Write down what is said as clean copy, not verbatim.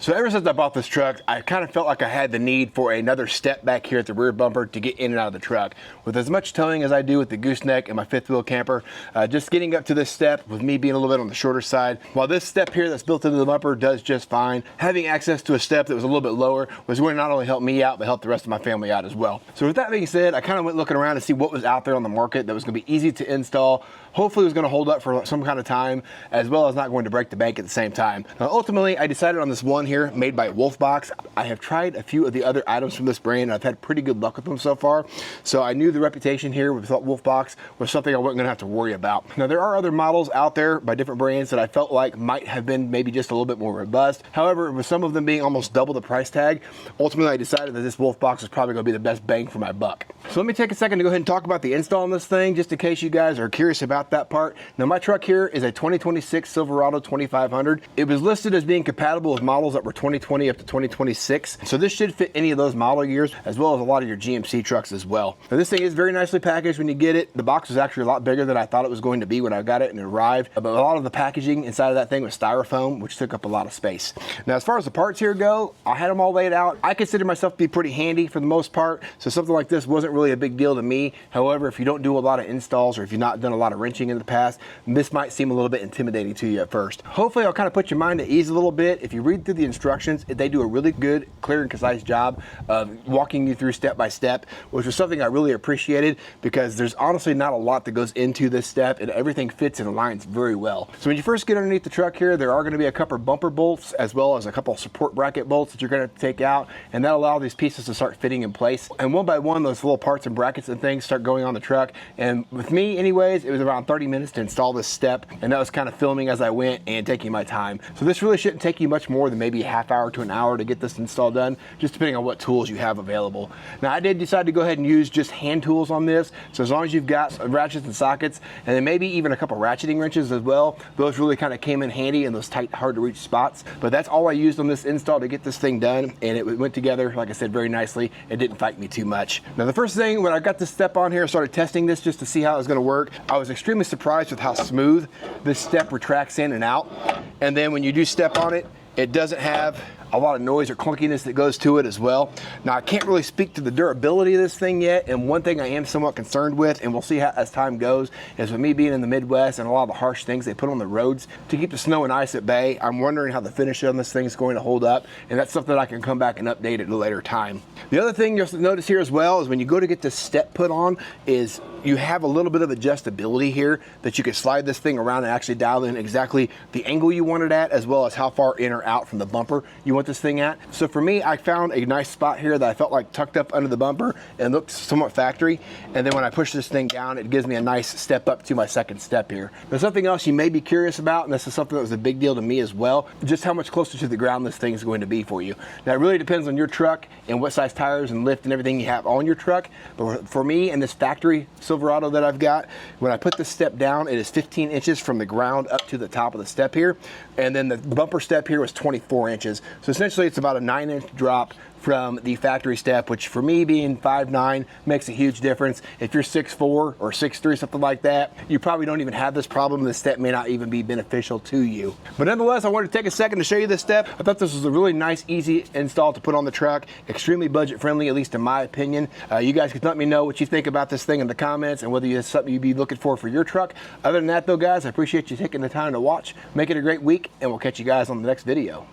So ever since I bought this truck, I kind of felt like I had the need for another step back here at the rear bumper to get in and out of the truck. With as much towing as I do with the gooseneck and my fifth wheel camper, just getting up to this step with me being a little bit on the shorter side, while this step here that's built into the bumper does just fine, having access to a step that was a little bit lower was going to not only help me out, but help the rest of my family out as well. So with that being said, I kind of went looking around to see what was out there on the market that was going to be easy to install, hopefully was going to hold up for some kind of time, as well as not going to break the bank at the same time. Now, ultimately, I decided on this one here made by WOLFBOX. I have tried a few of the other items from this brand, and I've had pretty good luck with them so far. So I knew the reputation here with WOLFBOX was something I wasn't going to have to worry about. Now, there are other models out there by different brands that I felt like might have been maybe just a little bit more robust. However, with some of them being almost double the price tag, ultimately I decided that this WOLFBOX is probably going to be the best bang for my buck. So let me take a second to go ahead and talk about the install on this thing, just in case you guys are curious about that part. Now, my truck here is a 2026 Silverado 2500. It was listed as being compatible with models that were 2020 up to 2026. So this should fit any of those model years, as well as a lot of your GMC trucks as well. Now, this thing is very nicely packaged when you get it. The box was actually a lot bigger than I thought it was going to be when I got it and it arrived. But a lot of the packaging inside of that thing was styrofoam, which took up a lot of space. Now, as far as the parts here go, I had them all laid out. I consider myself to be pretty handy for the most part. So something like this wasn't really a big deal to me. However, if you don't do a lot of installs or if you've not done a lot of wrenching in the past, this might seem a little bit intimidating to you at first. Hopefully, I'll kind of put your mind at ease a little bit. If you read through the instructions, they do a really good, clear and concise job of walking you through step by step, which was something I really appreciated because there's honestly not a lot that goes into this step and everything fits and aligns very well. So when you first get underneath the truck here, there are going to be a couple of bumper bolts as well as a couple of support bracket bolts that you're going to take out, and that'll allow these pieces to start fitting in place. And one by one, those little parts and brackets and things start going on the truck. And with me anyways, it was around 30 minutes to install this step, and that was kind of filming as I went and taking my time. So this really shouldn't take you much more than maybe a half hour to an hour to get this install done, just depending on what tools you have available. Now, I did decide to go ahead and use just hand tools on this. So as long as you've got ratchets and sockets, and then maybe even a couple ratcheting wrenches as well, those really kind of came in handy in those tight, hard to reach spots. But that's all I used on this install to get this thing done, and it went together, like I said, very nicely. It didn't fight me too much. Now, the first thing when I got this step on here, I started testing this just to see how it was going to work. I was extremely surprised with how smooth this step retracts in and out. And then when you do step on it, it doesn't have a lot of noise or clunkiness that goes to it as well. Now, I can't really speak to the durability of this thing yet, and one thing I am somewhat concerned with, and we'll see how as time goes, is with me being in the Midwest and a lot of the harsh things they put on the roads to keep the snow and ice at bay, I'm wondering how the finish on this thing is going to hold up, and that's something I can come back and update at a later time. The other thing you'll notice here as well is when you go to get this step put on is you have a little bit of adjustability here that you can slide this thing around and actually dial in exactly the angle you want it at, as well as how far in or out from the bumper you want this thing at. So for me, I found a nice spot here that I felt like tucked up under the bumper and looked somewhat factory. And then when I push this thing down, it gives me a nice step up to my second step here. There's something else you may be curious about, and this is something that was a big deal to me as well, just how much closer to the ground this thing is going to be for you. Now, it really depends on your truck and what size tires and lift and everything you have on your truck. But for me and this factory Silverado that I've got, when I put this step down, it is 15 inches from the ground up to the top of the step here. And then the bumper step here was 24 inches. So essentially it's about a 9-inch drop from the factory step, which for me being 5'9" makes a huge difference. If you're 6'4" or 6'3", something like that, you probably don't even have this problem. The step may not even be beneficial to you. But nonetheless, I wanted to take a second to show you this step. I thought this was a really nice, easy install to put on the truck. Extremely budget friendly, at least in my opinion. You guys can let me know what you think about this thing in the comments and whether it's something you'd be looking for your truck. Other than that though, guys, I appreciate you taking the time to watch. Make it a great week, and we'll catch you guys on the next video.